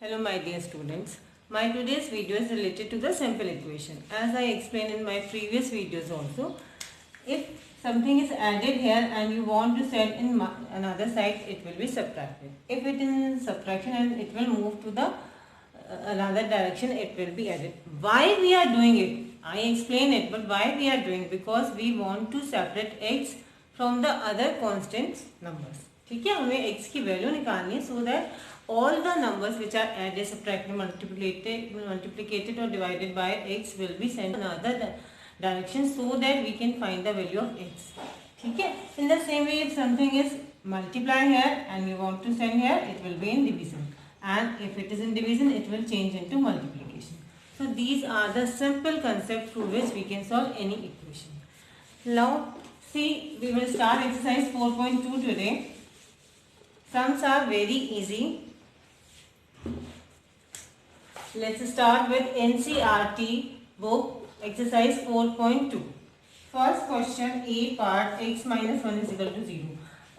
Hello my dear students. My today's video is related to the simple equation. As I explained in my previous videos also, if something is added here and you want to send in another side, it will be subtracted. If it is in subtraction and it will move to the another direction, it will be added. Why we are doing it? I explain it, but why we are doing? Because we want to separate x from the other constant numbers. ठीक है, हमें x की value निकालनी है so that all the numbers which are added, subtracted, multiplicated or divided by x will be sent in another direction so that we can find the value of x. ठीक है. In the same way, if something is multiplied here and you want to send here, it will be in division, and if it is in division, it will change into multiplication. So these are the simple concepts through which we can solve any equation. Now see, we will start exercise 4.2 today. Sums are very easy. Let's start with NCERT book exercise 4.2. First question, A part, x minus 1 is equal to 0.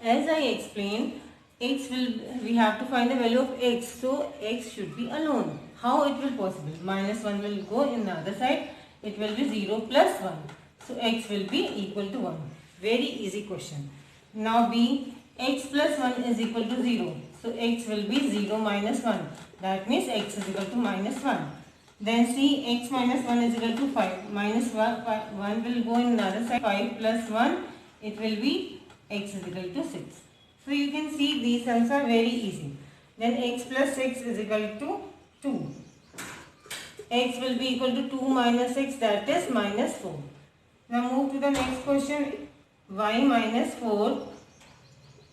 As I explained, we have to find the value of x, so x should be alone. How it will possible? Minus 1 will go in the other side, it will be 0 plus 1. So x will be equal to 1. Very easy question. Now B, x plus 1 is equal to 0. So x will be 0 minus 1. That means x is equal to minus 1. Then C, x minus 1 is equal to 5. Minus 1 will go in another side. 5 plus 1, it will be x is equal to 6. So you can see these sums are very easy. Then x plus 6 is equal to 2. X will be equal to 2 minus 6, that is minus 4. Now move to the next question. Y minus 4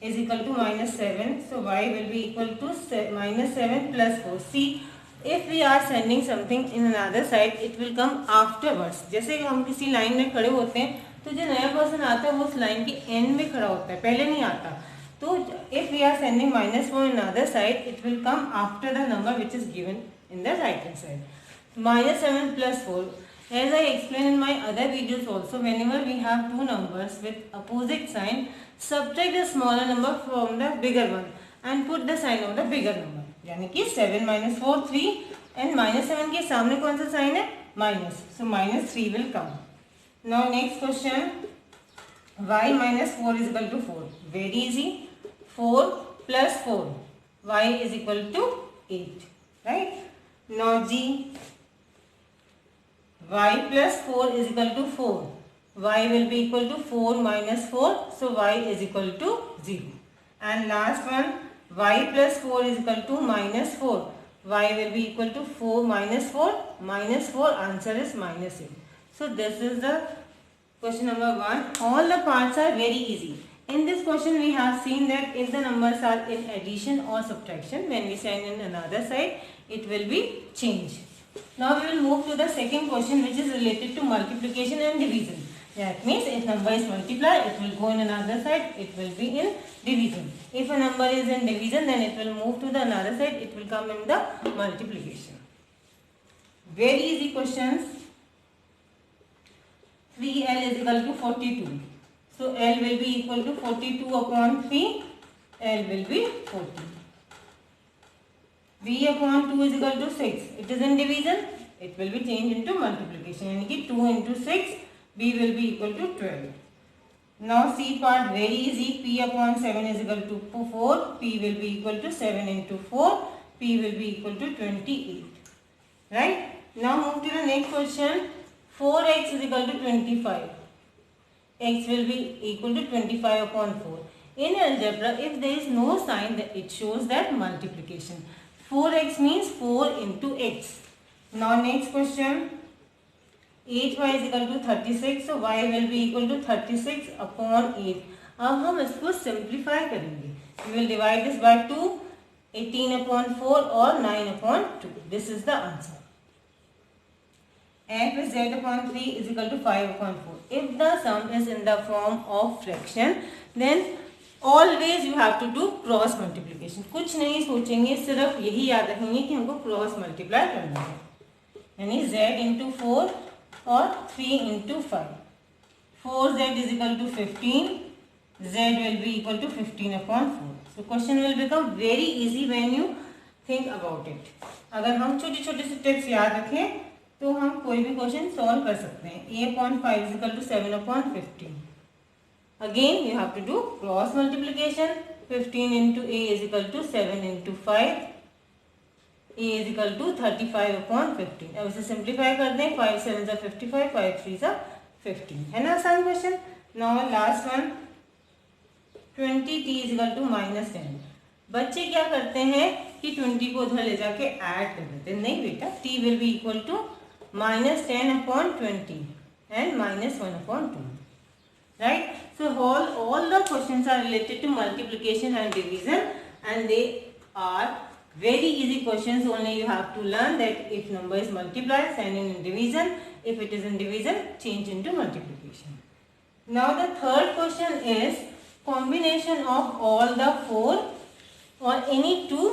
is equal to minus 7. So y will be equal to minus 7 plus 4. See, if we are sending something in another side, it will come afterwards. जैसे हम किसी line में खड़े होते हैं तो जो नया पर्सन आता है वो उस लाइन के एंड में खड़ा होता है, पहले नहीं आता. तो if we are sending minus 4 in another side, it will come after the number which is given in the right hand side. Minus 7 plus 4. As I explained in my other videos also, whenever we have two numbers with opposite sign, subtract the smaller number from the bigger one and put the sign of the bigger number. यानी कि 7 minus 4 3 and minus 7 के सामने कौन सा sign है? Minus. So minus 3 will come. Now next question, y minus 4 is equal to 4. Very easy. 4 plus 4, y is equal to 8. Right? Now G, y plus 4 is equal to 4. Y will be equal to 4 minus 4. So y is equal to 0. And last one, y plus 4 is equal to minus 4. Y will be equal to 4 minus 4. Minus 4, answer is minus 8. So this is the question number 1. All the parts are very easy. In this question we have seen that if the numbers are in addition or subtraction, when we send in another side, it will be changed. Now we will move to the second question, which is related to multiplication and division. That means if number is multiplied, it will go in another side, it will be in division. If a number is in division, then it will move to the another side, it will come in the multiplication. Very easy questions. 3L is equal to 42. So L will be equal to 42 upon 3. L will be 40. V upon 2 is equal to 6. It is in division, it will be changed into multiplication. यानी कि 2 into 6, B will be equal to 12. Now C part, very easy. P upon 7 is equal to 4. P will be equal to 7 into 4. P will be equal to 28. Right? Now move to the next question. 4x is equal to 25. X will be equal to 25 upon 4. In algebra, if there is no sign, that it shows that multiplication. 4x means 4 into x. Now next question. 8y is equal to 36. So y will be equal to 36 upon 8. अब हम इसको simplify करेंगे. We will divide this by 2, 18 upon 4 or 9 upon 2. This is the answer. F is z upon 3 is equal to 5 upon 4. If the sum is in the form of fraction, then always you have to do cross multiplication. कुछ नहीं सोचेंगे, सिर्फ यही याद रखेंगे कि हमको cross multiply करना है. यानी z into 4 or 3 into 5. 4z is equal to 15. Z will be equal to 15 upon 4. So question will become very easy when you think about it. अगर हम छोटे छोटे से टिप्स याद रखें तो हम कोई भी क्वेश्चन सॉल्व कर सकते हैं। a/5 is equal to 7/15। Again you have to do cross multiplication. 15 into a is equal to 7 into 5, a is equal to 35/15। अब इसे सिंप्लीफाई कर दें। 5 7 ज़ा 55, 5 3 ज़ा 15, है ना आसान question. Now last one, 20t is equal to -10। बच्चे क्या करते हैं कि 20 को उधर ले जाके ऐड कर देते हैं। नहीं बेटा, t will be equal to -10/20 and -1/2, right? So all the questions are related to multiplication and division, and they are very easy questions. Only you have to learn that if number is multiplied, send in division. If it is in division, change into multiplication. Now the third question is combination of all the four or any two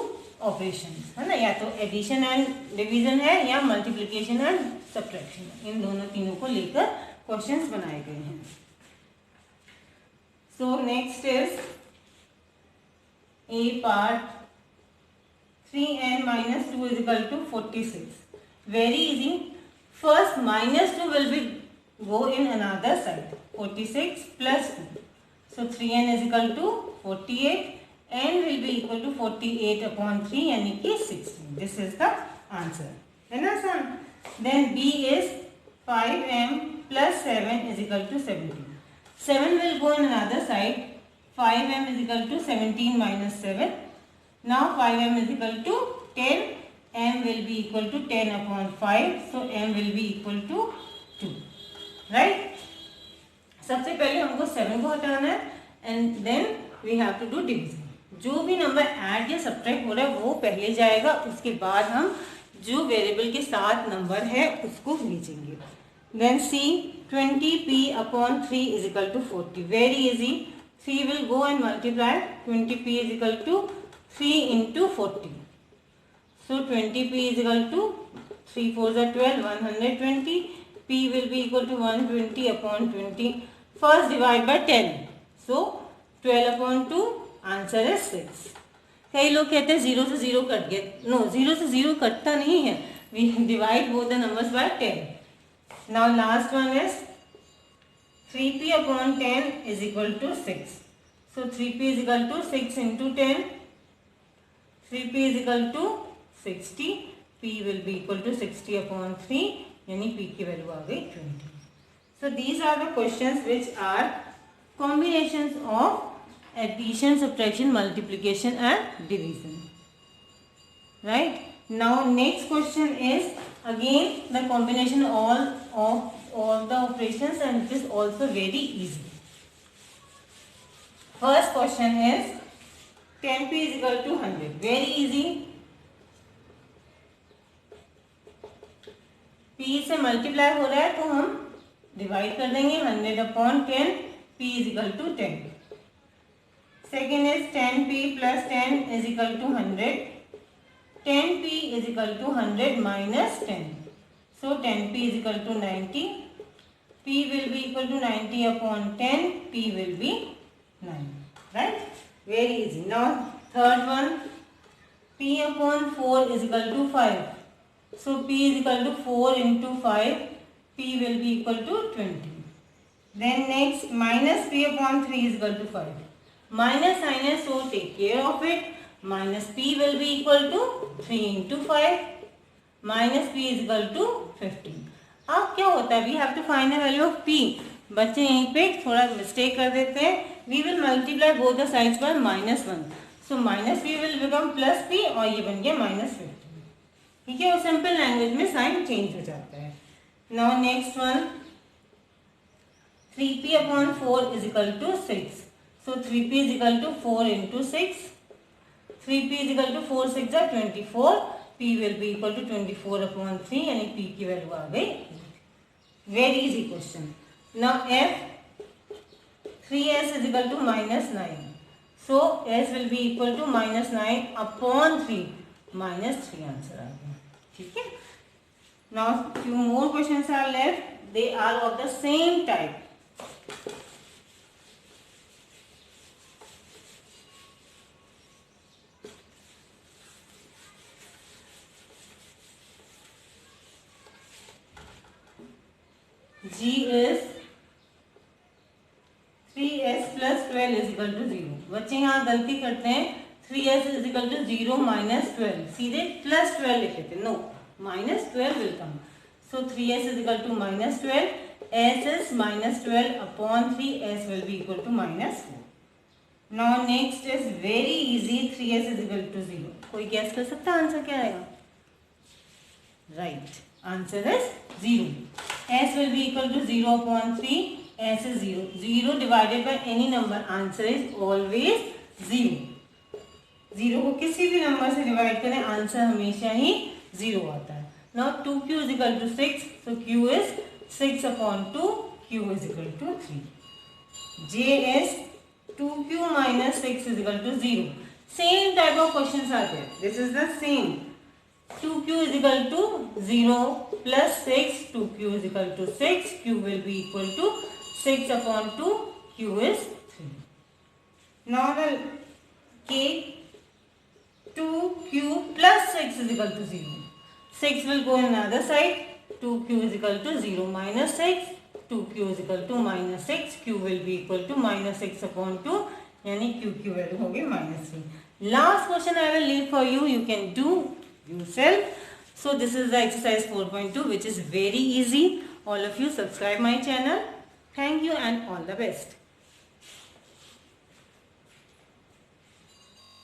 operations, है ना। या तो addition and division है या multiplication and subtraction. इन दोनों तीनों को लेकर क्वेश्चंस बनाए गए हैं। So next is a part 3n-2 is equal to 46। Very easy. First -2 will be go in another side। 46 plus 2, so 3n is equal to 48, n will be equal to 48/3 यानी कि 16। this is the answer, है ना son? then b is 5m plus 7 is equal to 17। 7 will go in another side। 5m is equal to 17 minus 7। now 5m is equal to 10, m will be equal to 10/5, so m will be equal to 2, right. सबसे पहले हमको 7 को हटाना है and then we have to do division. जो भी number add या subtract हो रहा है वो पहले जाएगा, उसके बाद हम जो वेरिएबल के साथ नंबर है उसको भेजेंगे। Then C 20p/3 is equal to 40। Very easy. 3 will go and multiply. 20p is equal to 3 into 40। So 20p is equal to 3 4 ज़ा 12, 120। p will be equal to 120/20। first divide by 10, so 12/2, answer is 6। कई लोग कहते हैं 0 से 0 cut गया। No, 0 से 0 कटता नहीं है। we divide both the numbers by 10। now last one is 3p/10 is equal to 6। so 3p is equal to 6 into 10। 3p is equal to 60। p will be equal to 60/3 यानी p की value आ गई 20। So these are the questions which are combinations of addition, subtraction, multiplication and division, right. Now next question is again the combination of all the operations and it is also very easy. First question is 10p is equal to 100। Very easy. p से multiply हो रहा है तो हम divide कर देंगे। 100/10, p is equal to 10। Second is 10p plus 10 is equal to 100। 10p is equal to 100 minus 10, so 10p is equal to 90। p will be equal to 90/10, p will be 9, right. Very easy. Now third one, p/4 is equal to 5। so p is equal to 4 into 5, p will be equal to 20। then next minus p/3 is equal to 5। minus sign है, so take care of it। minus p will be equal to 3 into 5 minus p is equal to 15। अब क्या होता है, we have to find the value of p। बच्चे यहीं पे थोड़ा mistake कर देते हैं। we will multiply both the sides by -1, so minus p will become plus p और ये बन गया -15। ठीक है, और सिंपल लैंग्वेज में साइन चेंज हो जाता है। Now next one, 3p/4 is equal to 6। So 3p is equal to 4 into 6। 3p is equal to 4 6 ज़ा 24। p will be equal to 24/3 यानी p की वैल्यू आ गई। Very easy question. Now f 3s is equal to -9। So s will be equal to -9/3 -3 answer आ गया। ठीक है। Now few more questions are left, they are of the same type. G is 3s plus 12 is equal to 0. बच्चे यहाँ गलती करते हैं 3s is equal to 0 minus 12. सीधे plus 12 लिखे थे. No, minus 12 will come. So 3s is equal to minus 12. S is minus 12 upon 3. S will be equal to minus 4. Now next is very easy. 3s is equal to 0. कोई guess कर सकता है answer क्या आएगा? Right. Answer is 0. S will be equal to 0 upon 3. S is 0. 0 divided by any number. Answer is always 0. 0 को किसी भी number से डिवाइड करें आंसर हमेशा ही 0 आता है. Now 2q is equal to 6. So q is 6 upon 2. q is equal to 3. J is 2q minus 6 is equal to 0. Same type of questions are there. This is the same. 2q is equal to 0 plus 6. 2q is equal to 6. q will be equal to 6 upon 2. q is 3. Now the k 2q plus 6 is equal to 0. 6 will go on the other side. 2q is equal to 0 minus 6. 2q is equal to minus 6. q will be equal to minus 6 upon 2. यानी q की value होगी minus 3. Last question I will leave for you. You can do yourself. So this is the exercise 4.2 which is very easy. All of you subscribe my channel. Thank you and all the best.